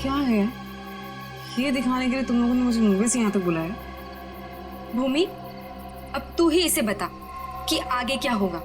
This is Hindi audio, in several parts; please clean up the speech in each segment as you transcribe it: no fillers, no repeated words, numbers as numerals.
क्या है ये दिखाने के लिए तुम लोगों ने मुझे मूवी से यहाँ तक बुलाया? भूमि, अब तू ही इसे बता कि आगे क्या होगा।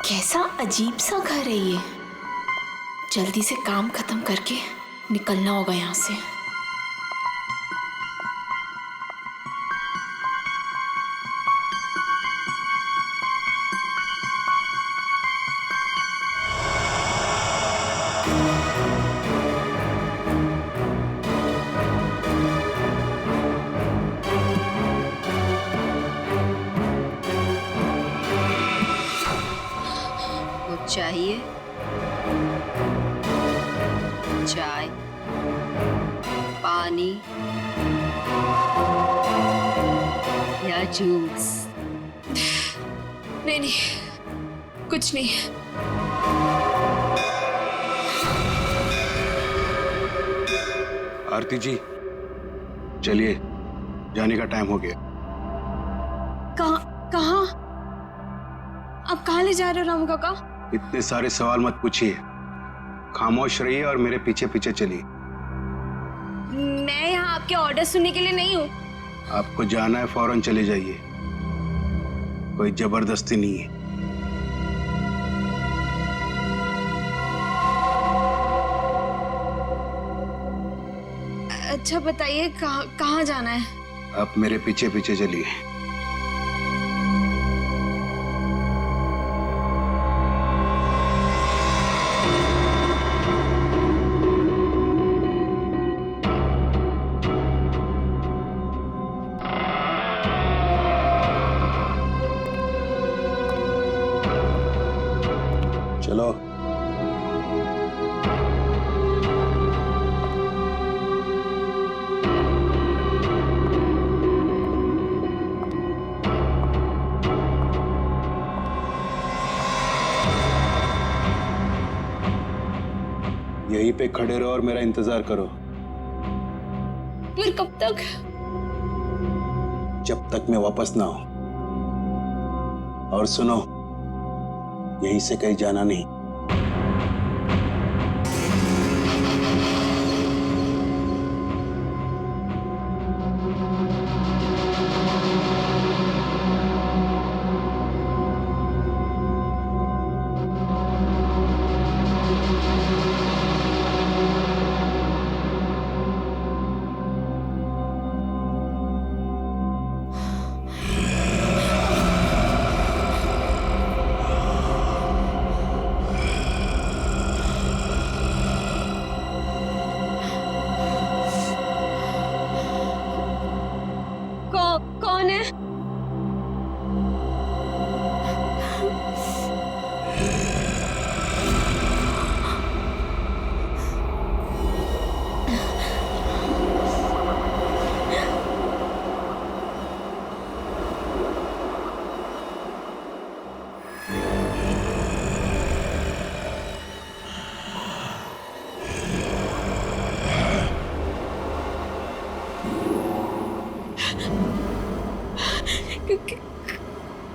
कैसा अजीब सा घर है ये। जल्दी से काम खत्म करके निकलना होगा यहाँ से। चाहिए चाय, पानी या जूस? नहीं नहीं, कुछ नहीं। आरती जी, चलिए, जाने का टाइम हो गया। कहाँ? अब कहाँ ले जा रहे हो रामू काका? इतने सारे सवाल मत पूछिए, खामोश रहिए और मेरे पीछे पीछे चलिए। मैं यहाँ आपके ऑर्डर सुनने के लिए नहीं हूँ। आपको जाना है, फौरन चले जाइए, कोई जबरदस्ती नहीं है। अच्छा बताइए, कहाँ जाना है? आप मेरे पीछे पीछे चलिए। चलो। यहीं पे खड़े रहो और मेरा इंतजार करो। फिर कब तक? जब तक मैं वापस ना आऊं। और सुनो, यहीं से कहीं जाना नहीं। कौन है?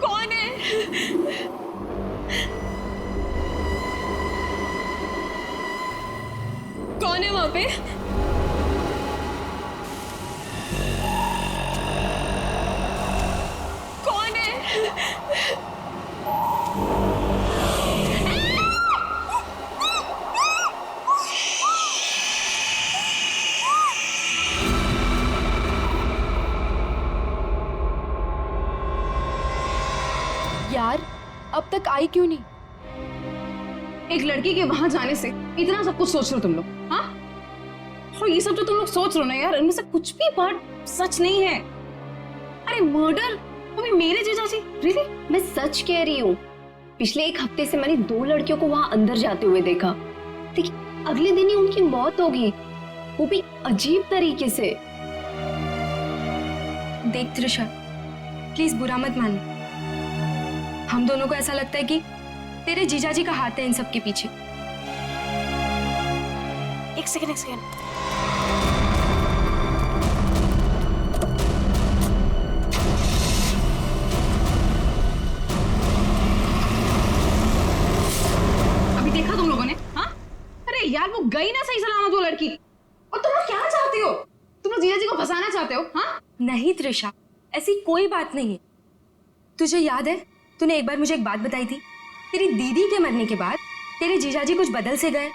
कौन है? कौन है वहां पे? कौन है? यार, अब तक आई क्यों नहीं? एक लड़की के वहां जाने से इतना सब कुछ सोच रहे हो तुम लोग? हाँ, और ये सब जो तुम लोग सोच रहे हो ना यार, इनमें से कुछ भी बात सच नहीं है। अरे मर्डर अभी मेरे जीजाजी? रियली? मैं सच कह रही हूँ। पिछले एक हफ्ते से मैंने 2 लड़कियों को वहां अंदर जाते हुए देखा। देखिए, अगले दिन ही उनकी मौत होगी, वो भी अजीब तरीके से। देख त्रिशा, प्लीज बुरा मत मान। हम दोनों को ऐसा लगता है कि तेरे जीजाजी का हाथ है इन सब के पीछे। एक सेकंड। अभी देखा तुम लोगों ने? हाँ, अरे यार वो गई ना सही सलामत वो लड़की। और तुम लोग क्या चाहते हो? तुम लोग जीजा जी को फंसाना चाहते हो? हाँ, नहीं त्रिशा, ऐसी कोई बात नहीं है। तुझे याद है तूने एक बार मुझे एक बात बताई थी, तेरी दीदी के मरने के बाद तेरे जीजाजी कुछ बदल से गए,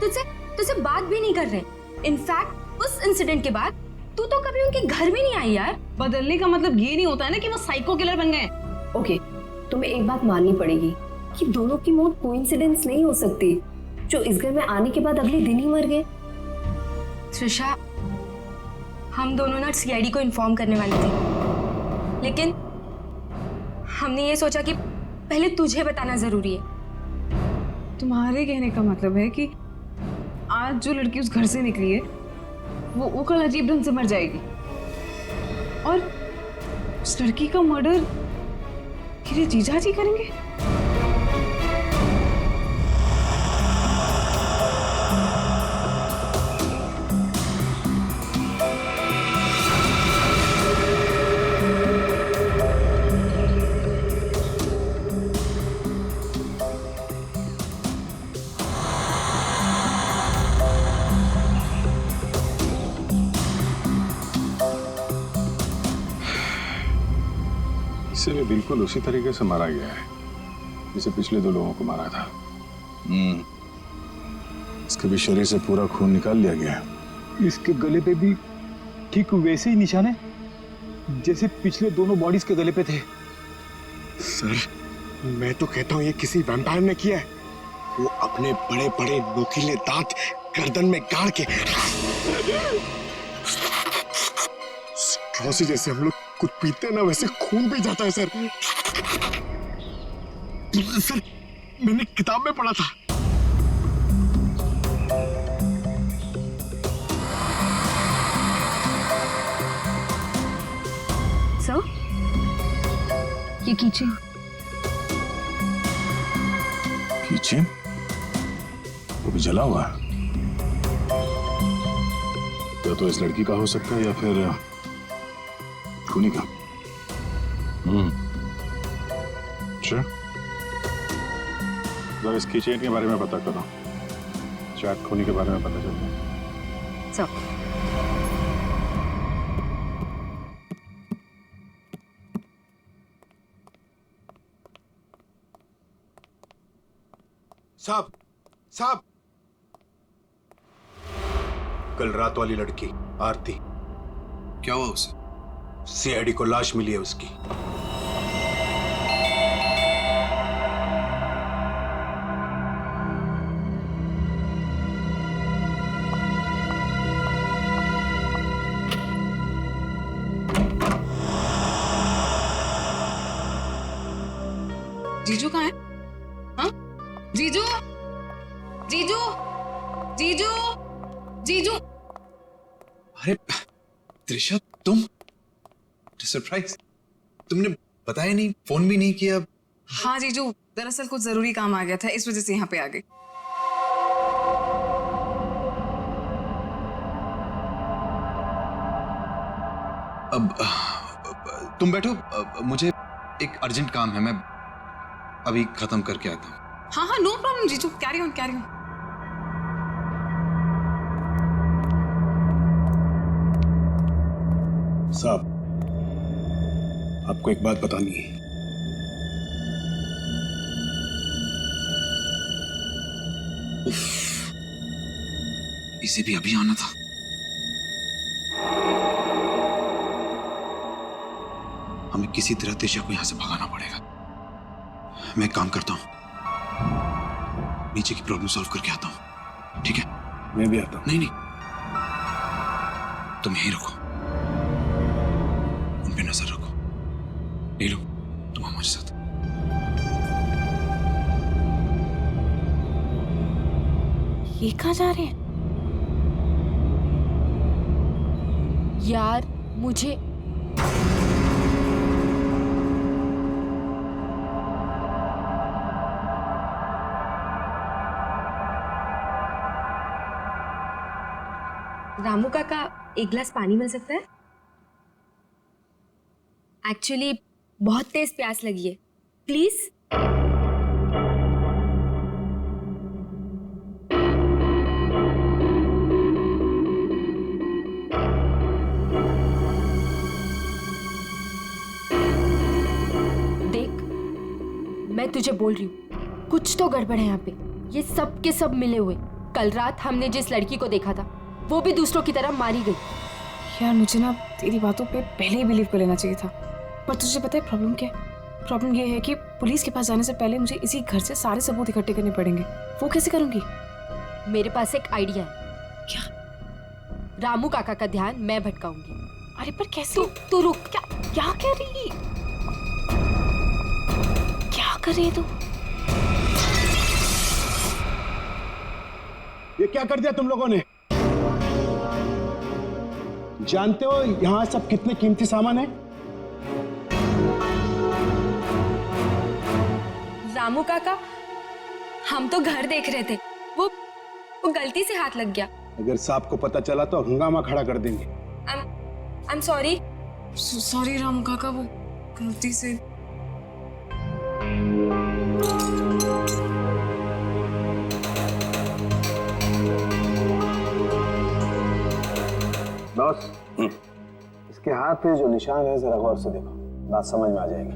तुझसे बात भी नहीं कर रहे। इनफैक्ट उस इंसिडेंट के बाद तू तो कभी उनके घर भी नहीं आई यार। बदलने का मतलब ये नहीं होता है ना कि वो साइको किलर बन गए। ओके, तुम्हें एक बात माननी पड़ेगी कि दोनों की मौत कोइंसिडेंस नहीं हो सकती, जो इस घर में आने के बाद अगले दिन ही मर गए। त्रिशा, हम दोनों ना सीआईडी को इन्फॉर्म करने वाले थे, लेकिन हमने ये सोचा कि पहले तुझे बताना जरूरी है। तुम्हारे कहने का मतलब है कि आज जो लड़की उस घर से निकली है वो कल अजीब ढंग से मर जाएगी, और उस लड़की का मर्डर मेरे जीजा जी करेंगे? इसे भी बिल्कुल उसी तरीके से मारा गया है जिसे पिछले 2 लोगों को मारा था। इसके भी शरीर से पूरा खून निकाल लिया गया है। इसके गले पे भी ठीक वैसे ही निशान है जैसे पिछले दोनों बॉडीज के गले पे थे। सर, मैं तो कहता हूँ ये किसी वैम्पायर ने किया है। वो अपने बड़े बड़े नोकीले दांत गर्दन में गाड़ के स्ट्रॉ से जैसे हम लोग कुछ पीते हैं ना, वैसे खून पी जाता है सर। सर, मैंने किताब में पढ़ा था। सर, ये कीचेन किचन वो भी जला हुआ है। या तो इस लड़की का हो सकता है या फिर खूनी का। अच्छा, जरा इस किचन के बारे में पता करो, शायद खूनी के बारे में पता चल जाए। सर, साहब, कल रात वाली लड़की आरती, क्या हुआ उसे? सीआईडी को लाश मिली है उसकी। जीजू कहाँ है? हाँ? जीजू, जीजू, जीजू, जीजू। अरे त्रिशा, तुम सरप्राइज, तुमने बताया नहीं, फोन भी नहीं किया। हाँ जीजू, दरअसल कुछ जरूरी काम आ गया था, इस वजह से यहाँ पे आ गई। अब तुम बैठो, मुझे एक अर्जेंट काम है, मैं अभी खत्म करके आता हूँ। हाँ हाँ, नो प्रॉब्लम जीजू, कैरी ऑन कैरी ऑन। साहब, आपको एक बात बतानी है। इसे भी अभी आना था। हमें किसी तरह त्रिशा को यहां से भगाना पड़ेगा। मैं एक काम करता हूं, नीचे की प्रॉब्लम सॉल्व करके आता हूं, ठीक है? मैं भी आता हूं। नहीं, तुम यहीं रखो, उन पे नजर रखो। नीलू, तुम हमारे साथ। ये कहाँ जा रहे हैं? यार मुझे रामू काका, एक गिलास पानी मिल सकता है? एक्चुअली बहुत तेज प्यास लगी है, प्लीज। देख, मैं तुझे बोल रही हूँ, कुछ तो गड़बड़ है यहाँ पे। ये सब के सब मिले हुए। कल रात हमने जिस लड़की को देखा था वो भी दूसरों की तरह मारी गई। यार मुझे ना तेरी बातों पे पहले ही बिलीव कर लेना चाहिए था, पर तुझे पता है प्रॉब्लम क्या है? प्रॉब्लम ये है कि पुलिस के पास जाने से पहले मुझे इसी घर से सारे सबूत इकट्ठे करने पड़ेंगे। वो कैसे करूंगी? मेरे पास एक आइडिया है। क्या? रामू काका का ध्यान मैं भटकाऊंगी। अरे पर कैसे? तू रुक। क्या कर रही? क्या कर रही है तू? ये क्या कर दिया तुम लोगों ने? जानते हो यहां सब कितने कीमती सामान है? रामू काका, हम तो घर देख रहे थे, वो गलती से हाथ लग गया। अगर साहब को पता चला तो हंगामा खड़ा कर देंगे। I'm sorry। सॉरी रामू काका, वो गलती से। बॉस, इसके हाथ पे जो निशान है जरा गौर से देखो, बात समझ में आ जाएगी।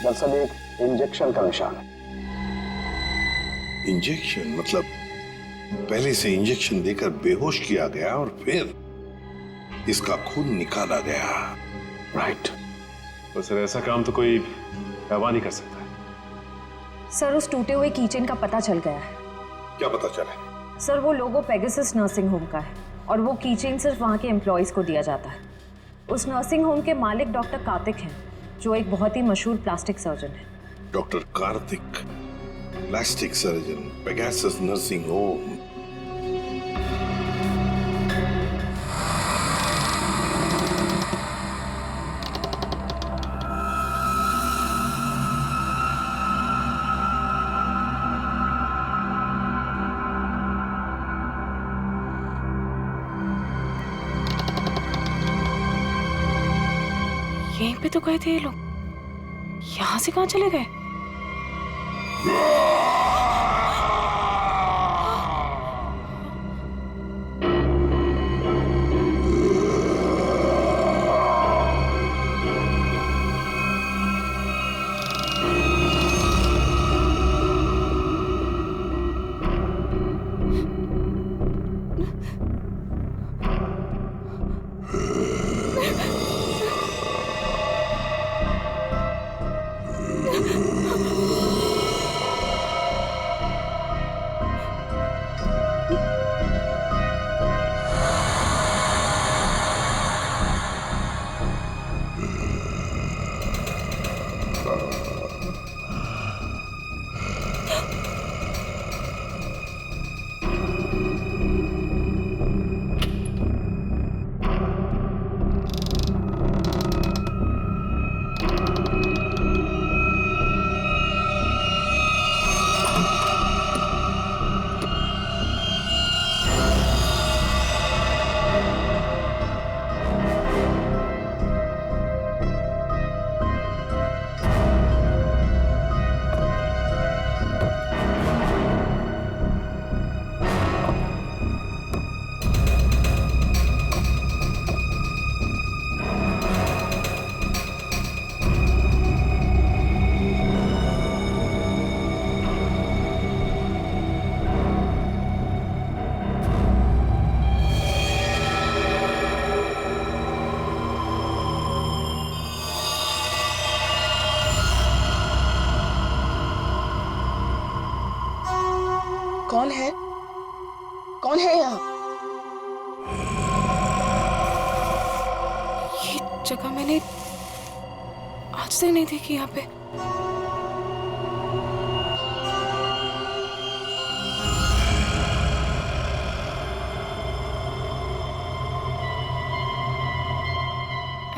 दरअसल एक इंजेक्शन का निशान है। इंजेक्शन मतलब पहले से इंजेक्शन देकर बेहोश किया गया और फिर इसका खून निकाला गया। राइट। तो सर ऐसा काम तो कोई गवाह नहीं कर सकता। सर, उस टूटे हुए कीचेन का पता चल गया है। क्या पता चला? सर, वो लोगो पेगासस नर्सिंग होम का है और वो कीचेन सिर्फ वहाँ के एम्प्लॉयज को दिया जाता है। उस नर्सिंग होम के मालिक डॉक्टर कार्तिक हैं, जो एक बहुत ही मशहूर प्लास्टिक सर्जन है। Doctor Kartik, plastic surgeon, Pegasus nursing home. यहीं पे तो गए थे ये लोग, यहाँ से कहाँ चले गए? कौन है? कौन है यहाँ? ये जगह मैंने आज तक नहीं देखी यहाँ पे।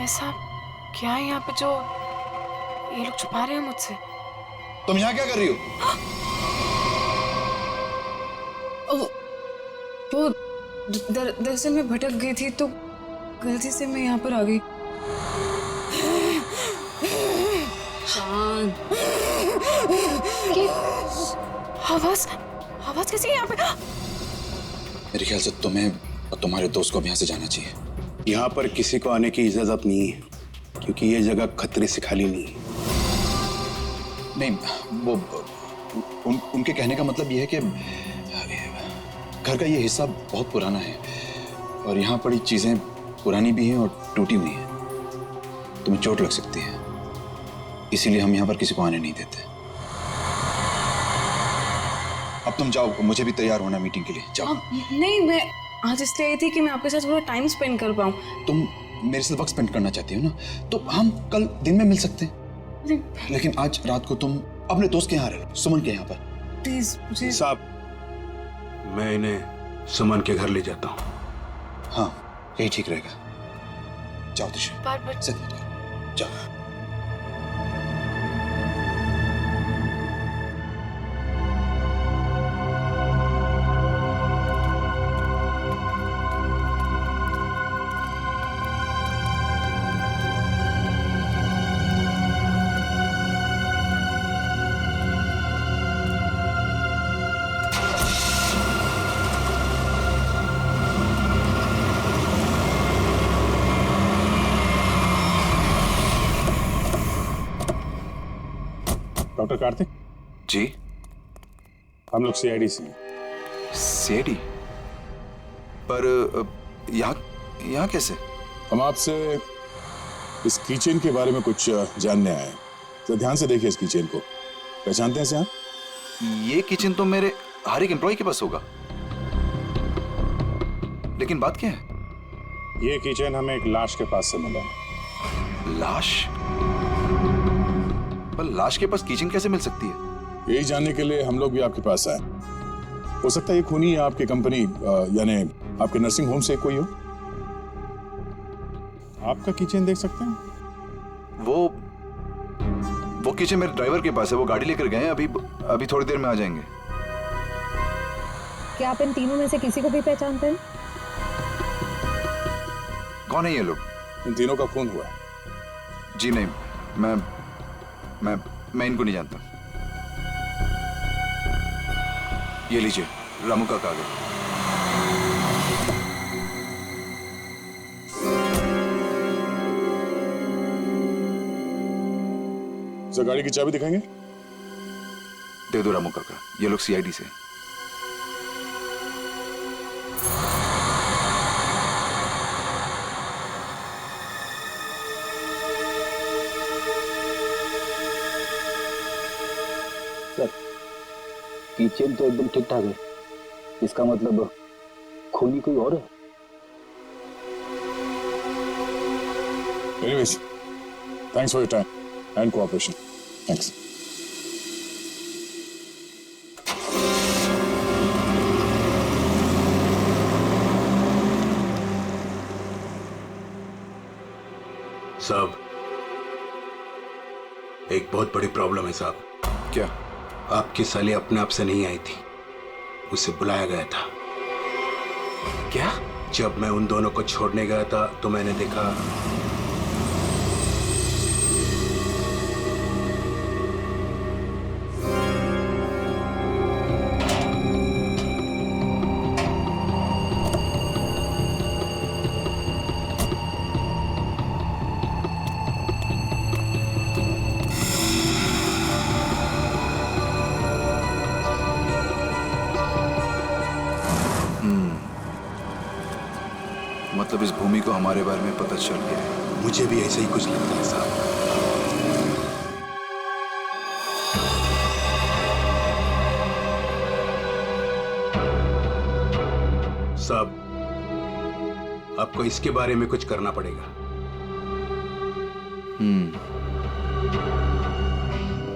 ऐसा क्या है यहाँ पे जो ये लोग छुपा रहे हैं मुझसे? तुम यहाँ क्या कर रही हो? वो दरअसल मैं भटक गई थी तो गलती से मैं यहाँ पर आ गई। शांत। आवाज कैसी है यहाँ पे? मेरे ख्याल से तुम्हें और तुम्हारे दोस्त को अब यहाँ से जाना चाहिए। यहाँ पर किसी को आने की इजाजत नहीं है क्योंकि ये जगह खतरे से खाली नहीं है। नहीं, वो उनके कहने का मतलब ये है कि घर का ये हिस्सा बहुत पुराना है और यहाँ पड़ी चीजें पुरानी भी हैं और टूटी हुई हैं। तुम्हें चोट लग सकती है, इसीलिए हम यहाँ पर किसी को आने नहीं देते। अब तुम जाओ, मुझे भी तैयार होना मीटिंग के लिए। जाओ। नहीं, मैं आज इसलिए आई थी कि मैं आपके साथ थोड़ा टाइम स्पेंड कर पाऊँ। तुम मेरे साथ वक्त स्पेंड करना चाहती हो ना, तो हम कल दिन में मिल सकते हैं। लेकिन आज रात को तुम अपने दोस्त के यहाँ रह लो, सुमन के यहाँ पर। प्लीज साहब, मैं इन्हें सुमन के घर ले जाता हूँ। हाँ, यही ठीक रहेगा। जाओ दिशा, बार-बार जिद मत करो, जाओ। डॉक्टर कार्तिक जी, हम लोग सीआईडी से हैं। सीआईडी? पर यहाँ कैसे? हम आपसे इस कीचेन के बारे में कुछ जानने आए हैं। तो ध्यान से देखिए इस कीचेन को। पहचानते हैं इसे आप? ये किचन तो मेरे हर एक एम्प्लॉय के पास होगा, लेकिन बात क्या है? ये कीचेन हमें एक लाश के पास से मिला है। लाश? पर लाश के पास किचन कैसे मिल सकती है? यही जानने के लिए हम लोग भी आपके पास आए। हो सकता है ये खूनी या आपकी कंपनी यानी आपके नर्सिंग होम से कोई हो। आपका किचन देख सकते हैं? वो किचन मेरे ड्राइवर के पास है, वो गाड़ी लेकर गए हैं, अभी थोड़ी देर में आ जाएंगे। क्या आप इन तीनों में से किसी को भी पहचानते हैं? कौन है ये लोग? इन तीनों का खून हुआ है। जी नहीं, मैं इनको नहीं जानता। ये लीजिए, रामू का कागज। सर, गाड़ी की चाबी दिखाएंगे? दे दो रामू काका, ये लोग सीआईडी से। सर, किचन तो एकदम ठीक ठाक है। इसका मतलब खूनी कोई और है। Anyways, thanks for your time and cooperation. Thanks. साहब, एक बहुत बड़ी प्रॉब्लम है साहब। क्या? आपकी साली अपने आप से नहीं आई थी, उसे बुलाया गया था। क्या? जब मैं उन दोनों को छोड़ने गया था तो मैंने देखा मतलब इस भूमि को हमारे बारे में पता चल गया है। मुझे भी ऐसा ही कुछ लगता है साहब। साहब, आपको इसके बारे में कुछ करना पड़ेगा।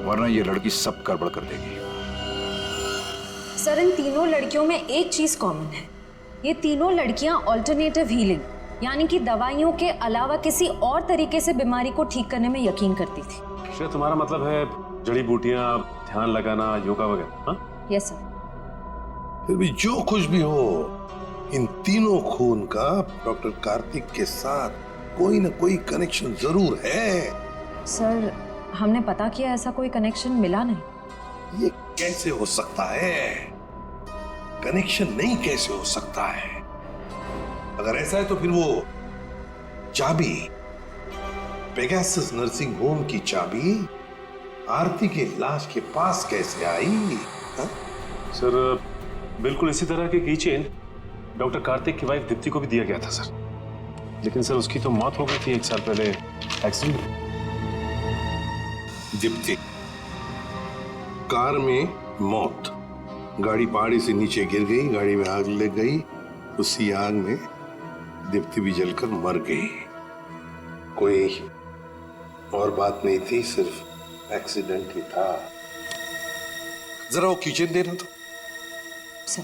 वरना ये लड़की सब गड़बड़ कर देगी। सर, इन तीनों लड़कियों में एक चीज कॉमन है। ये तीनों लड़कियां ऑल्टरनेटिव हीलिंग यानी कि दवाइयों के अलावा किसी और तरीके से बीमारी को ठीक करने में यकीन करती थी। श्रेया, तुम्हारा मतलब है जड़ी बूटियां, ध्यान लगाना, योगा वगैरह? हाँ, यस सर। फिर भी जो कुछ भी हो, इन तीनों खून का डॉक्टर कार्तिक के साथ कोई ना कोई कनेक्शन जरूर है। सर, हमने पता किया, ऐसा कोई कनेक्शन मिला नहीं। ये कैसे हो सकता है? कनेक्शन नहीं कैसे हो सकता है? अगर ऐसा है तो फिर वो चाबी, पेगासस नर्सिंग होम की चाबी आरती की लाश के पास कैसे आई? हा? सर, बिल्कुल इसी तरह के कीचेन डॉक्टर कार्तिक की वाइफ दीप्ति को भी दिया गया था सर। लेकिन सर उसकी तो मौत हो गई थी 1 साल पहले एक्सीडेंट में। दीप्ति, कार में मौत, गाड़ी पहाड़ी से नीचे गिर गई, गाड़ी में आग लग गई, उसी आग में दीप्ति भी जलकर मर गई। कोई और बात नहीं थी, सिर्फ एक्सीडेंट ही था। जरा वो किचन देना तो। सर,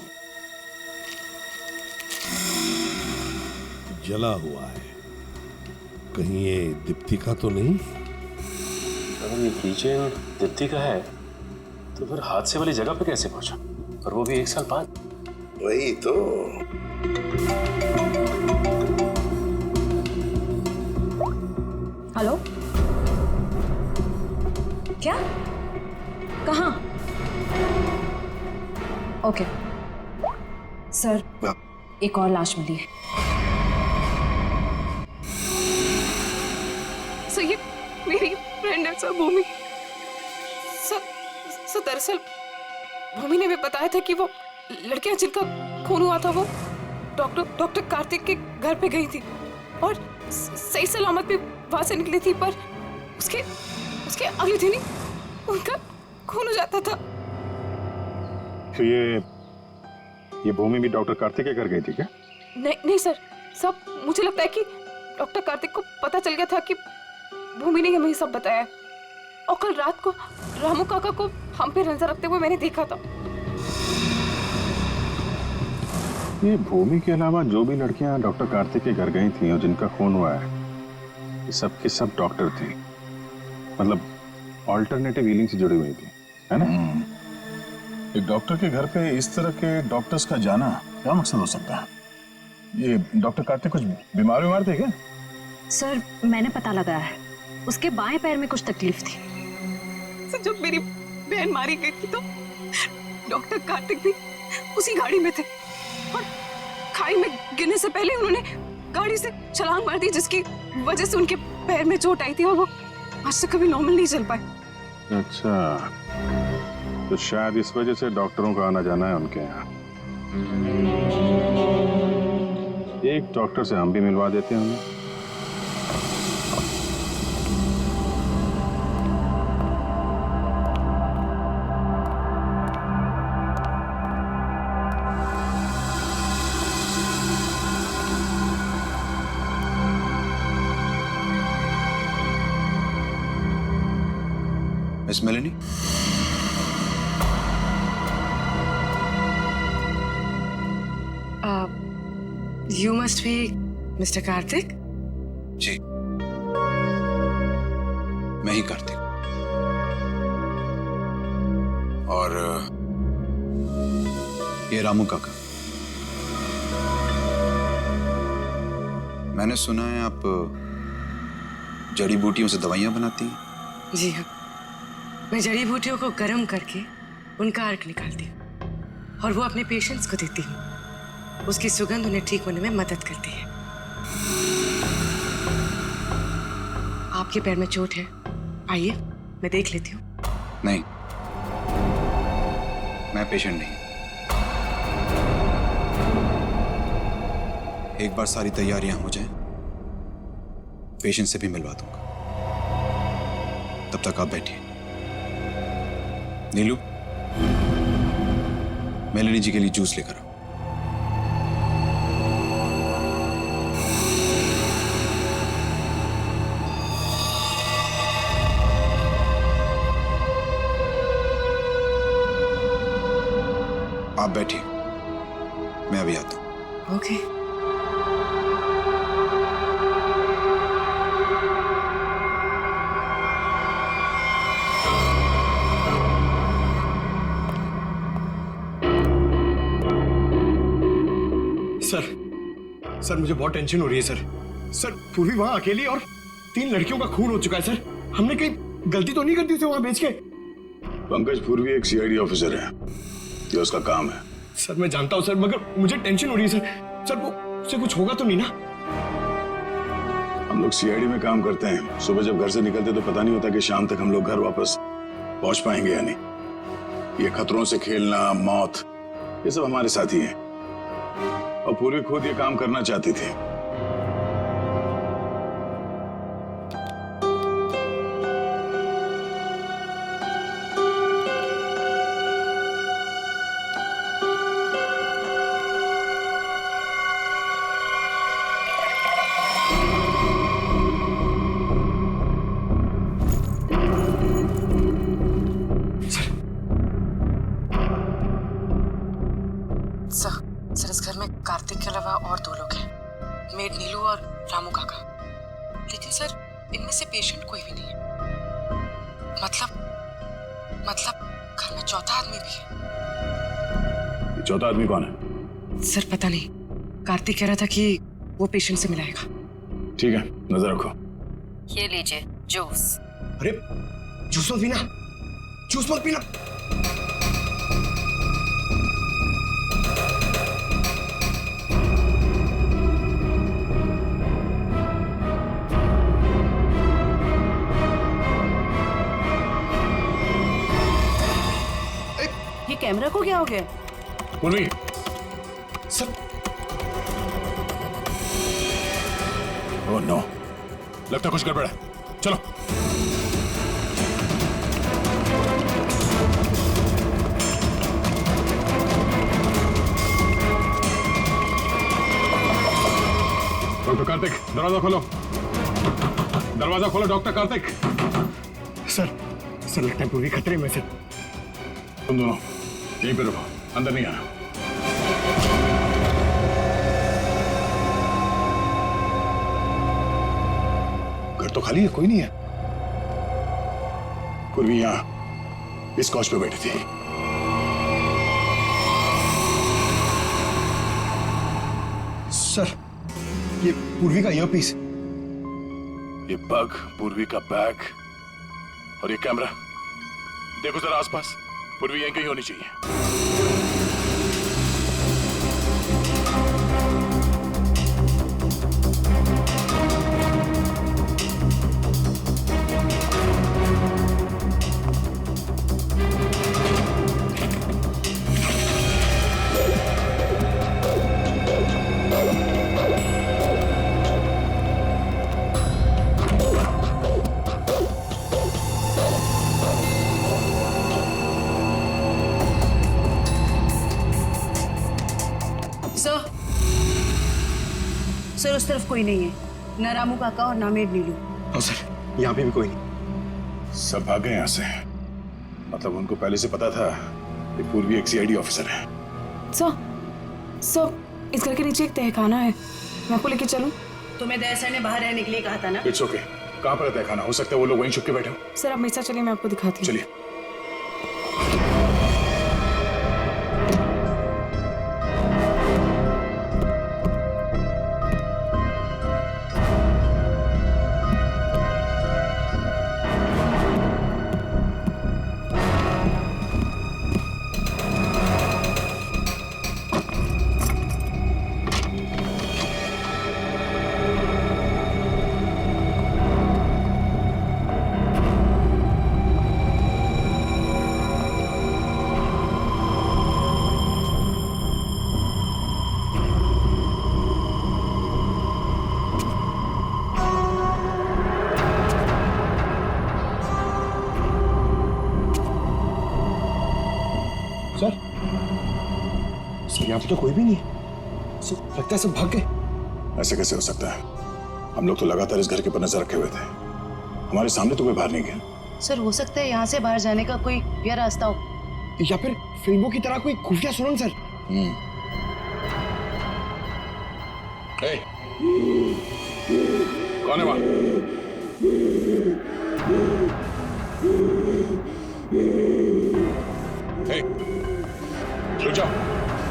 जला हुआ है, कहीं ये दीप्ति का तो नहीं? अगर ये कीचेन दीप्ति का है तो फिर हादसे वाली जगह पे कैसे पहुंचा, और वो भी 1 साल बाद? वही तो। हेलो, क्या? कहाँ? ओके सर, एक और लाश मिली है। सर, ये मेरी फ्रेंड है सर, भूमि। सर दरअसल भूमि ने भी बताया था कि वो लड़कियां जिनका खून हुआ था वो डॉक्टर कार्तिक के घर पे गई थी और सही सलामत भी वहां से निकली थी, पर उसके अगले दिन ही उनका खून हो जाता था। तो ये भूमि भी डॉक्टर कार्तिक के घर गई थी क्या? नहीं सर, सब मुझे लगता है कि डॉक्टर कार्तिक को पता चल गया था कि भूमि ने हमें सब बताया, और कल रात को रामू काका को हम पे नजर रखते हुए मैंने देखा था। ये भूमि के अलावा जो भी लड़कियां डॉक्टर कार्तिक के घर गई थी और जिनका खून हुआ है, ये सब के सब डॉक्टर थे, मतलब ऑल्टरनेटिव हीलिंग से जुड़ी हुई थी, है ना? एक डॉक्टर के घर पे इस तरह के डॉक्टर्स का जाना क्या मकसद हो सकता है? ये डॉक्टर कार्तिक कुछ बीमार थे क्या? सर, मैंने पता लगाया है, उसके बाएं पैर में कुछ तकलीफ थी। सर, जब मेरी बहन मारी गई थी तो डॉक्टर कार्तिक भी उसी गाड़ी में थे, और खाई में गिरने से पहले उन्होंने गाड़ी से छलांग मार दी, जिसकी वजह से उनके पैर में चोट आई थी और वो आज तक कभी नॉर्मल नहीं चल पाए। अच्छा, तो शायद इस वजह से डॉक्टरों का आना जाना है उनके यहाँ। एक डॉक्टर से हम भी मिलवा देते हैं उन्हें। Miss Melanie, You must be Mr. Karthik? जी, मैं ही कार्तिक। और ये रामू काका। मैंने सुना है आप जड़ी बूटियों से दवाइयां बनाती हैं। जी हाँ, मैं जड़ी बूटियों को गर्म करके उनका अर्क निकालती हूँ और वो अपने पेशेंट्स को देती हूँ। उसकी सुगंध उन्हें ठीक होने में मदद करती है। आपके पैर में चोट है, आइए मैं देख लेती हूँ। नहीं, मैं पेशेंट नहीं। एक बार सारी तैयारियां हो जाएं, पेशेंट से भी मिलवा दूंगा। तब तक आप बैठिए। नीलू, मेलेनी जी के लिए जूस लेकर आओ। आप बैठिए, मैं अभी आता हूं। ओके। सर मुझे बहुत टेंशन हो रही है सर पूर्वी वहां अकेली और 3 लड़कियों का खून हो चुका है सर। हमने कहीं गलती तो नहीं कर दी उसे वहां भेज के? पंकज पूर्वी एक सीआईडी ऑफिसर है, ये उसका काम है। सर मैं जानता हूं सर, मगर मुझे टेंशन हो रही है सर वो उससे कुछ होगा तो नहीं ना? हम लोग सीआईडी में काम करते हैं, सुबह जब घर से निकलते तो पता नहीं होता कि शाम तक हम लोग घर वापस पहुंच पाएंगे या नहीं। ये खतरों से खेलना, मौत, ये सब हमारे साथी हैं और पूर्वी खुद ये काम करना चाहती थी। सर इस घर में कार्तिक के अलावा और 2 लोग हैं, मेड नीलू और रामू काका। लेकिन सर इनमें से पेशेंट कोई भी नहीं है। मतलब घर में चौथा आदमी भी है। ये चौथा आदमी कौन है? सर पता नहीं, कार्तिक कह रहा था कि वो पेशेंट से मिलाएगा। ठीक है, नजर रखो। ये लीजिए जूस। अरे जूस मत पीना, जूस मत पीना। ये कैमरा को क्या हो गया? पूर्वी, सर ओह नो, लगता कुछ गड़बड़ है। चलो डॉक्टर कार्तिक, दरवाजा खोलो, दरवाजा खोलो डॉक्टर कार्तिक। सर लगता है पूरी खतरे में से। तुम दोनों यहीं पे रुको, अंदर नहीं आना। घर तो खाली है, कोई नहीं है। पूर्वी यहां इस कॉच पे बैठी थी। सर ये पूर्वी का ईयरपीस, ये पग, पूर्वी का बैग और ये कैमरा, देखो जरा आसपास, पूर्वी यहीं कहीं होनी चाहिए। सर उस तरफ कोई नहीं है, न रामू काका और ना मेड नीलू। हाँ सर, यहाँ पे भी कोई नहीं। सब भाग गए यहाँ से, मतलब उनको पहले से पता था कि पूर्वी एक सीआईडी ऑफिसर है। सर इस घर के नीचे एक तहखाना है, मैं आपको लेके चलूं? तुम्हें दया सर ने बाहर रहने के लिए कहा था ना। इट्स ओके, कहाँ पर है तहखाना? हो सकता है वो लोग वहीं छुप के बैठे हो। सर आप मेरे साथ चलिए, मैं आपको दिखाती हूँ। चलिए। सर यहाँ पे तो कोई भी नहीं है। सर लगता है सब भाग गए। ऐसे कैसे हो सकता है? हम लोग तो लगातार इस घर के ऊपर नजर रखे हुए थे, हमारे सामने तो कोई बाहर नहीं गया। सर हो सकता है यहाँ से बाहर जाने का कोई या रास्ता हो, या फिर फिल्मों की तरह कोई खुफिया सुरंग। सर कौन है वहां? रुक जाओ।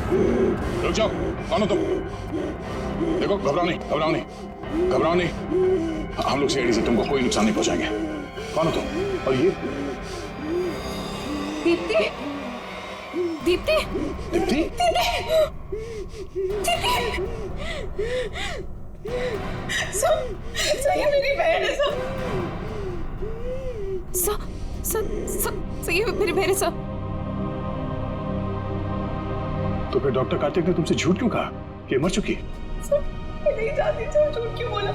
रुक जाओ, कौन हो तुम? देखो, घबराओ नहीं, घबराओ नहीं, घबराओ नहीं। हम लोग सीआईडी से तुमको कोई नुकसान नहीं पहुंचाएंगे। कौन हो तुम? और ये दीप्ति, दीप्ति, दीप्ति? सही मेरी बहन है सही मेरी बहन है तो फिर डॉक्टर कार्तिक ने तुमसे झूठ क्यों कहा कि मर चुकी? नहीं जानती झूठ क्यों बोला?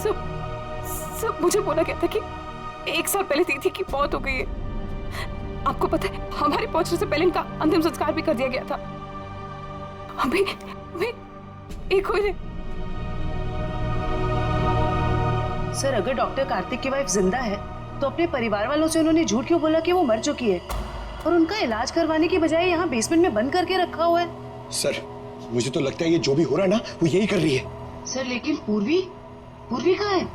सब मुझे बोला गया था कि 1 साल पहले दीदी की मौत हो गई है। आपको पता है हमारे पहुंचने से पहले इनका अंतिम संस्कार भी कर दिया गया था। हमें एक हुए। सर, अगर डॉक्टर कार्तिक की वाइफ जिंदा है तो अपने परिवार वालों से उन्होंने झूठ क्यों बोला कि वो मर चुकी है और उनका इलाज करवाने की बजाय यहाँ बेसमेंट में बंद करके रखा हुआ है? सर, मुझे तो लगता है ये जो भी हो रहा है ना वो यही कर रही है। सर, लेकिन पूर्वी कहाँ है?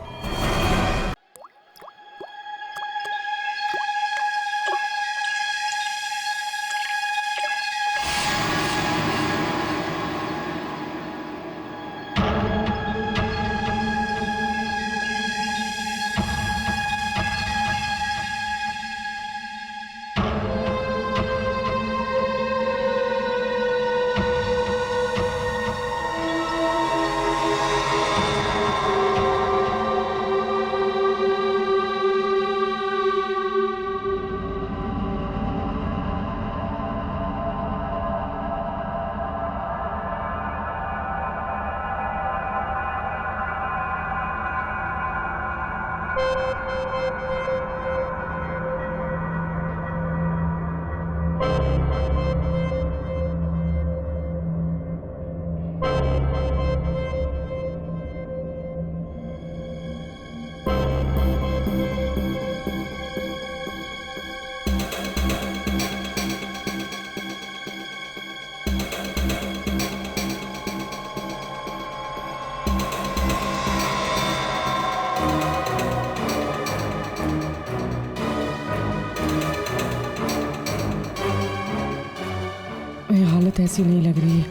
हालत ऐसी नहीं लग रही है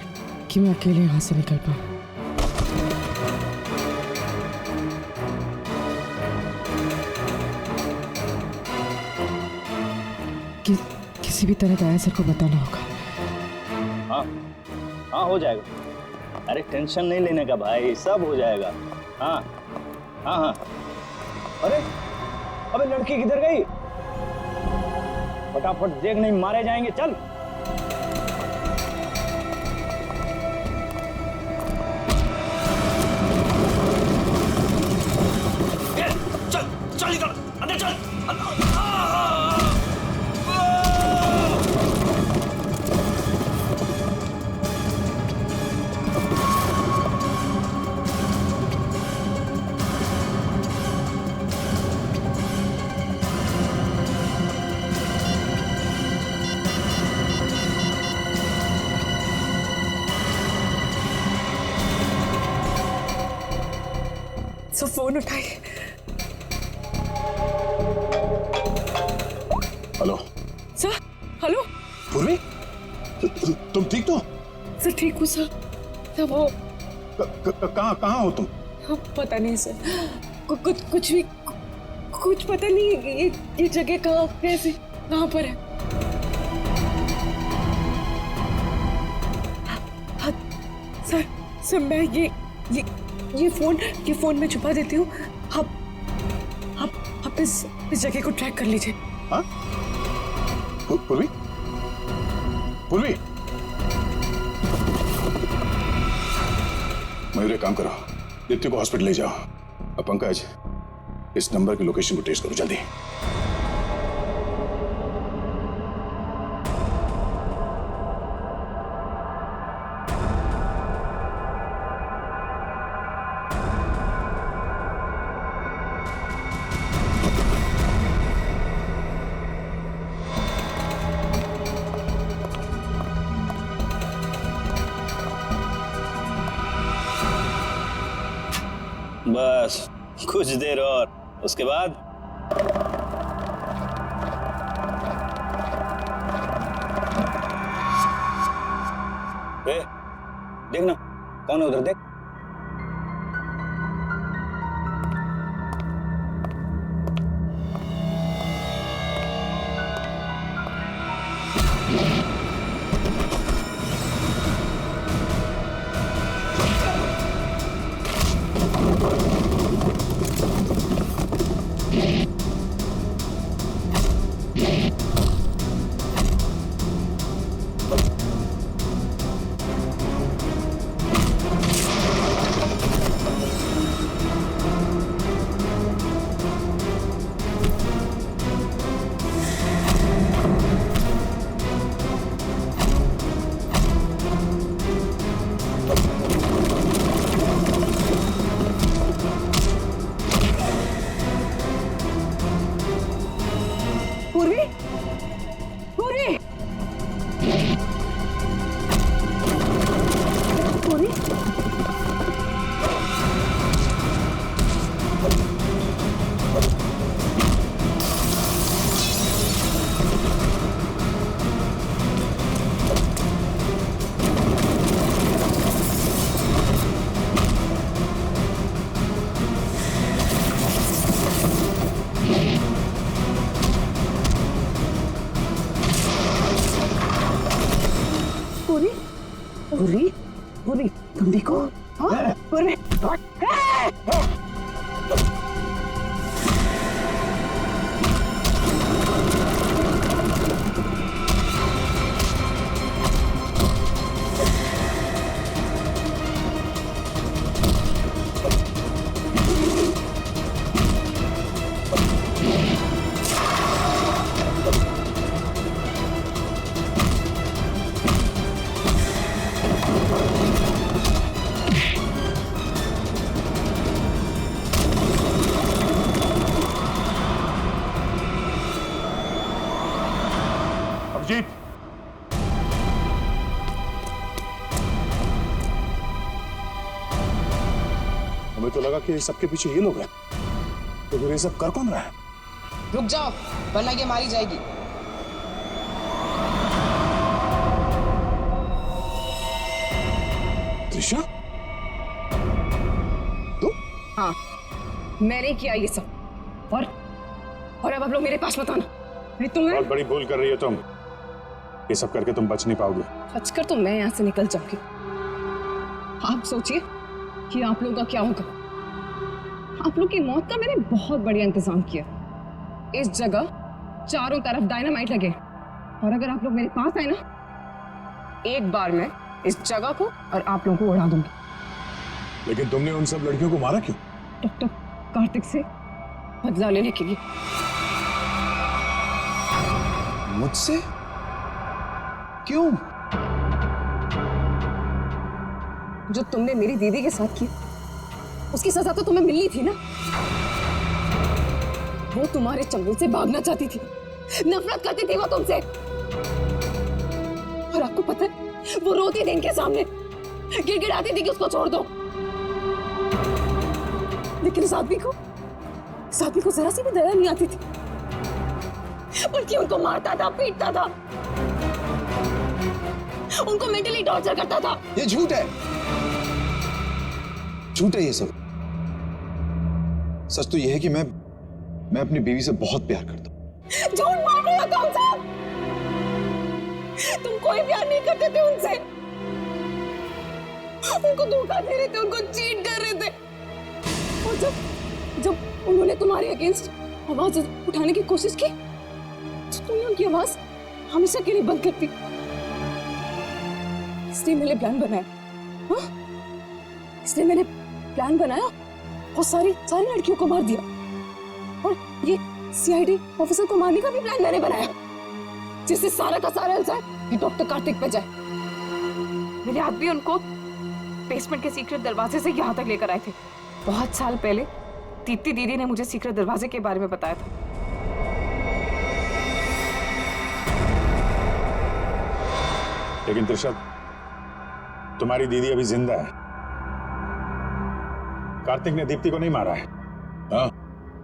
कि मैं अकेले यहाँ से निकल पाऊँ। किसी भी तरह दया सर को बताना होगा। हाँ हो जाएगा। अरे टेंशन नहीं लेने का भाई, सब हो जाएगा। हाँ हाँ हाँ। अरे अबे लड़की किधर गई? फटाफट देख, नहीं मारे जाएंगे। चल फोन उठाइए। Hello sir. हेलो पूर्वी, तुम ठीक तो? सर ठीक हूँ सर। सर वो कहाँ हो तुम? पता नहीं सर, कुछ पता नहीं। ये जगह कहाँ पर है? सर मैं ये फोन में छुपा देती हूँ। आप इस जगह को ट्रैक कर लीजिए। हाँ? पूर्वी, मयूर, एक काम करो, दीप्ति को हॉस्पिटल ले जाओ। अब पंकज, इस नंबर की लोकेशन को ट्रेस करो जल्दी। बस कुछ देर और, उसके बाद देखना कौन है उधर, देख। पूर्वी, पूर्वी, पूर्वी, पूर्वी, पूर्वी, तुम देखो। हाँ, पूर्वी, अभिजीत, हमें तो लगा कि सबके पीछे ये लोग हैं, तो फिर ये सब कर कौन रहा है? रुक जाओ वरना ये मारी जाएगी। त्रिशा, हाँ, मैंने किया ये सब। और अब आप लोग मेरे पास मत आना, नहीं तुम्हें। बहुत बड़ी भूल कर रही हो तुम। ये सब करके तुम बच नहीं पाओगे। बचकर तो मैं यहाँ से निकल जाऊंगी। आप सोचिए कि आप लोगों का क्या होगा। आप लोग की मौत का मैंने बहुत बढ़िया इंतजाम किया। इस जगह चारों तरफ डायनामाइट लगे, और अगर आप लोग मेरे पास आए ना, एक बार मैं इस जगह को और आप लोगों को उड़ा दूंगी। लेकिन तुमने उन सब लड़कियों को मारा क्यों? डॉक्टर कार्तिक से बदला लेने के लिए। मुझसे? क्यों? जो तुमने मेरी दीदी के साथ की, उसकी सजा तो तुम्हें मिलनी थी ना। वो तुम्हारे चंगुल से भागना चाहती थी, नफरत करती थी वो तुमसे। और आपको पता है, वो रोती थी इनके सामने, गिड़गिड़ाती थी कि उसको छोड़ दो। लेकिन साध्वी को जरा सी भी दया नहीं आती थी, बल्कि उनको मारता था, पीटता था, उनको मेंटली टॉर्चर करता था। ये झूठ है, झूठ है ये सब। सच तो ये है कि मैं अपनी बीवी से बहुत प्यार करता हूँ। झूठ मार रहे हो तुम सब। तुम कोई प्यार नहीं करते थे उनसे, उनको धोखा दे रहे थे, उनको चीट कर रहे थे। और जब उन्होंने तुम्हारे अगेंस्ट आवाज उठाने की कोशिश की, तो तुमने उनकी आवाज हमेशा के लिए बंद कर दी। इसलिए मैंने प्लान बनाया। हाँ, इसलिए मैंने प्लान बनाया और सारी लड़कियों को मार दिया। और ये सीआईडी ऑफिसर को मारने का भी प्लान मैंने बनाया, जिससे सारा का सारा इल्जाम ये डॉक्टर कार्तिक पे जाए। मेरे आदमी उनको बेसमेंट के सीक्रेट दरवाजे से यहाँ तक लेकर आए थे। बहुत साल पहले दीप्ति दीदी ने मुझे सीक्रेट दरवाजे के बारे में बताया था। लेकिन त्रिशा, तुम्हारी दीदी अभी जिंदा है। कार्तिक ने दीप्ति को नहीं मारा है। हाँ,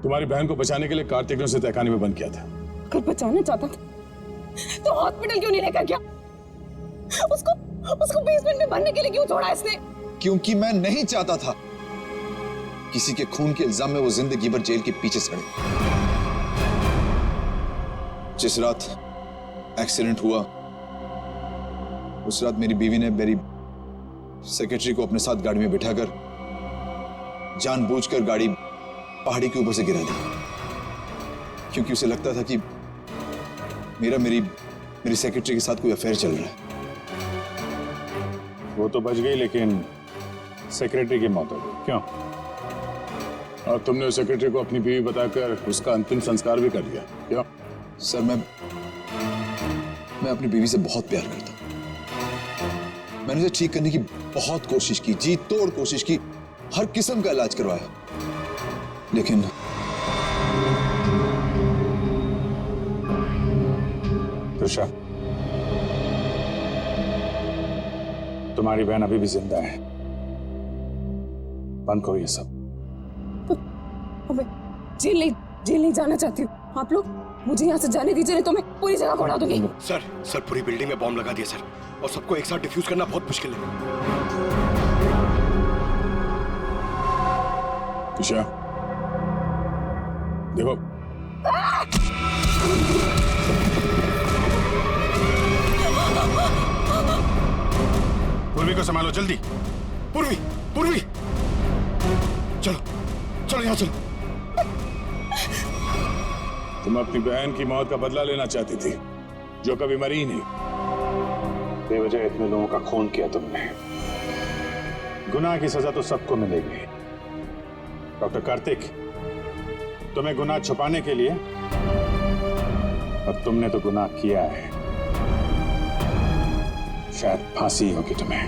तुम्हारी बहन को बचाने के लिए कार्तिक ने उसे तहखाने में बंद किया था। अगर बचाना चाहता था तो हॉस्पिटल क्यों नहीं लेकर गया? उसको बेसमेंट में भरने के लिए क्यों छोड़ा इसने? क्योंकि मैं नहीं चाहता था किसी के खून के इल्जाम में वो जिंदगी भर जेल के पीछे सड़े। जिस रात एक्सीडेंट हुआ उस रात मेरी बीवी ने मेरी सेक्रेटरी को अपने साथ गाड़ी में बिठाकर जानबूझकर गाड़ी पहाड़ी के ऊपर से गिरा दी, क्योंकि उसे लगता था कि मेरी सेक्रेटरी के साथ कोई अफेयर चल रहा है। वो तो बच गई, लेकिन सेक्रेटरी की मौत हो गई। क्यों? और तुमने उस सेक्रेटरी को अपनी बीवी बताकर उसका अंतिम संस्कार भी कर दिया। क्यों? सर मैं अपनी बीवी से बहुत प्यार करता हूं। मैंने उसे ठीक करने की बहुत कोशिश की, जी तोड़ कोशिश की, हर किस्म का इलाज करवाया, लेकिन त्रिशा, तुम्हारी बहन अभी भी जिंदा है। बंद करो ये सब। मैं जेल नहीं जाना चाहती हूँ। आप लोग मुझे यहाँ से जाने दीजिए, नहीं तो मैं पूरी जगह को उड़ा दूंगी। सर पूरी बिल्डिंग में बॉम्ब लगा दिया सर, और सबको एक साथ डिफ्यूज करना बहुत मुश्किल है। त्रिशा, देखो पूर्वी को संभालो, जल्दी। पूर्वी चलो यहाँ चलो। तुम अपनी बहन की मौत का बदला लेना चाहती थी, जो कभी मरी ही नहीं। बेवजह इतने लोगों का खून किया तुमने। गुनाह की सजा तो सबको मिलेगी। डॉक्टर कार्तिक, तुम्हें गुनाह छुपाने के लिए, और तुमने तो गुनाह किया है, शायद फांसी होगी तुम्हें।